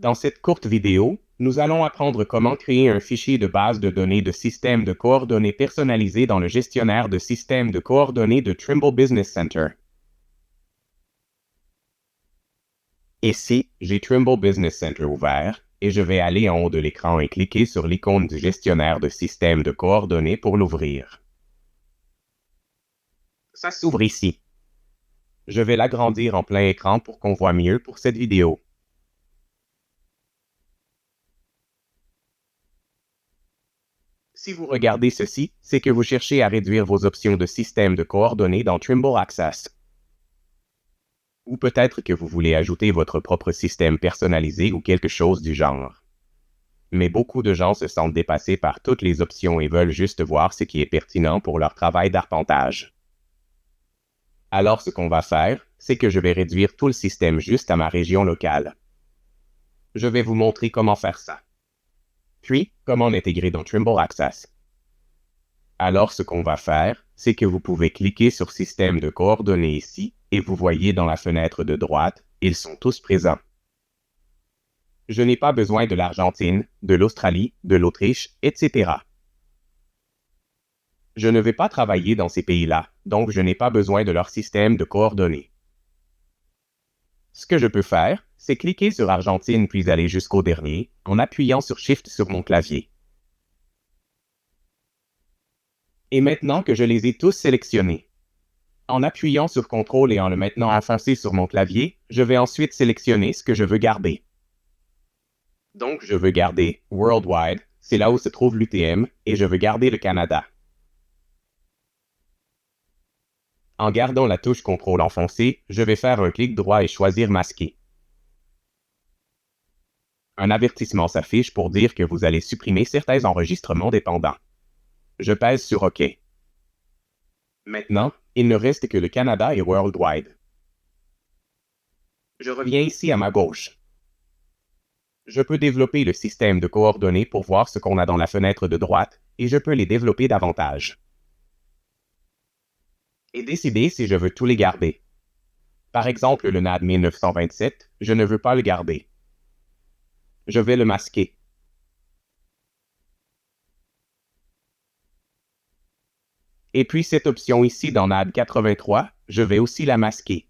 Dans cette courte vidéo, nous allons apprendre comment créer un fichier de base de données de système de coordonnées personnalisé dans le gestionnaire de système de coordonnées de Trimble Business Center. Ici, j'ai Trimble Business Center ouvert et je vais aller en haut de l'écran et cliquer sur l'icône du gestionnaire de système de coordonnées pour l'ouvrir. Ça s'ouvre ici. Je vais l'agrandir en plein écran pour qu'on voit mieux pour cette vidéo. Si vous regardez ceci, c'est que vous cherchez à réduire vos options de système de coordonnées dans Trimble Access. Ou peut-être que vous voulez ajouter votre propre système personnalisé ou quelque chose du genre. Mais beaucoup de gens se sentent dépassés par toutes les options et veulent juste voir ce qui est pertinent pour leur travail d'arpentage. Alors ce qu'on va faire, c'est que je vais réduire tout le système juste à ma région locale. Je vais vous montrer comment faire ça. Puis, comment l'intégrer dans Trimble Access. Alors ce qu'on va faire, c'est que vous pouvez cliquer sur Système de coordonnées ici, et vous voyez dans la fenêtre de droite, ils sont tous présents. Je n'ai pas besoin de l'Argentine, de l'Australie, de l'Autriche, etc. Je ne vais pas travailler dans ces pays-là, donc je n'ai pas besoin de leur système de coordonnées. Ce que je peux faire, c'est cliquer sur Argentine puis aller jusqu'au dernier, en appuyant sur Shift sur mon clavier. Et maintenant que je les ai tous sélectionnés, en appuyant sur CTRL et en le maintenant enfoncé sur mon clavier, je vais ensuite sélectionner ce que je veux garder. Donc je veux garder Worldwide, c'est là où se trouve l'UTM, et je veux garder le Canada. En gardant la touche CTRL enfoncée, je vais faire un clic droit et choisir Masquer. Un avertissement s'affiche pour dire que vous allez supprimer certains enregistrements dépendants. Je pèse sur OK. Maintenant, il ne reste que le Canada et Worldwide. Je reviens ici à ma gauche. Je peux développer le système de coordonnées pour voir ce qu'on a dans la fenêtre de droite, et je peux les développer davantage. Et décider si je veux tous les garder. Par exemple, le NAD 1927, je ne veux pas le garder. Je vais le masquer. Et puis cette option ici dans NAD 83, je vais aussi la masquer.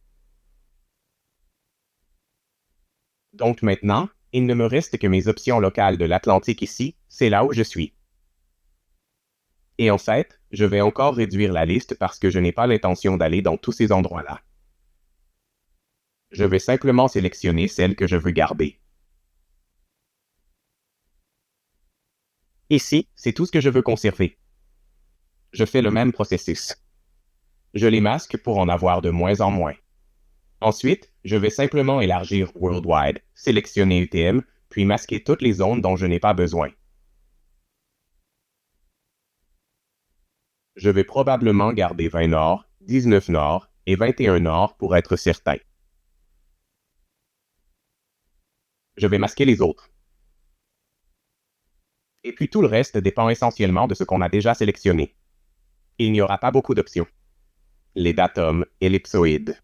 Donc maintenant, il ne me reste que mes options locales de l'Atlantique ici, c'est là où je suis. Et en fait, je vais encore réduire la liste parce que je n'ai pas l'intention d'aller dans tous ces endroits-là. Je vais simplement sélectionner celle que je veux garder. Ici, c'est tout ce que je veux conserver. Je fais le même processus. Je les masque pour en avoir de moins en moins. Ensuite, je vais simplement élargir Worldwide, sélectionner UTM, puis masquer toutes les zones dont je n'ai pas besoin. Je vais probablement garder 20 Nord, 19 Nord et 21 Nord pour être certain. Je vais masquer les autres. Et puis tout le reste dépend essentiellement de ce qu'on a déjà sélectionné. Il n'y aura pas beaucoup d'options. Les datums ellipsoïdes.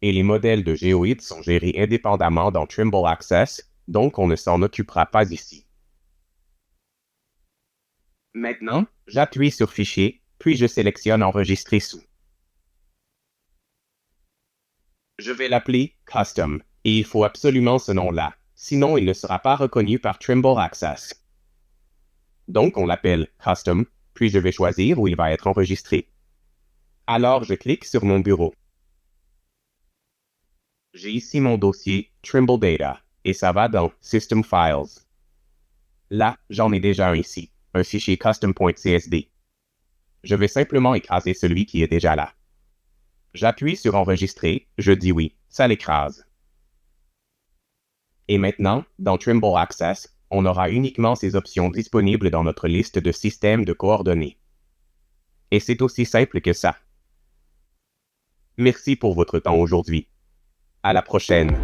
Et les modèles de géoïdes sont gérés indépendamment dans Trimble Access, donc on ne s'en occupera pas ici. Maintenant, j'appuie sur Fichier, puis je sélectionne Enregistrer sous. Je vais l'appeler Custom, et il faut absolument ce nom-là, sinon il ne sera pas reconnu par Trimble Access. Donc on l'appelle Custom, puis je vais choisir où il va être enregistré. Alors je clique sur mon bureau. J'ai ici mon dossier Trimble Data, et ça va dans System Files. Là, j'en ai déjà un ici, un fichier custom.csv. Je vais simplement écraser celui qui est déjà là. J'appuie sur Enregistrer, je dis oui, ça l'écrase. Et maintenant, dans Trimble Access, on aura uniquement ces options disponibles dans notre liste de systèmes de coordonnées. Et c'est aussi simple que ça. Merci pour votre temps aujourd'hui. À la prochaine.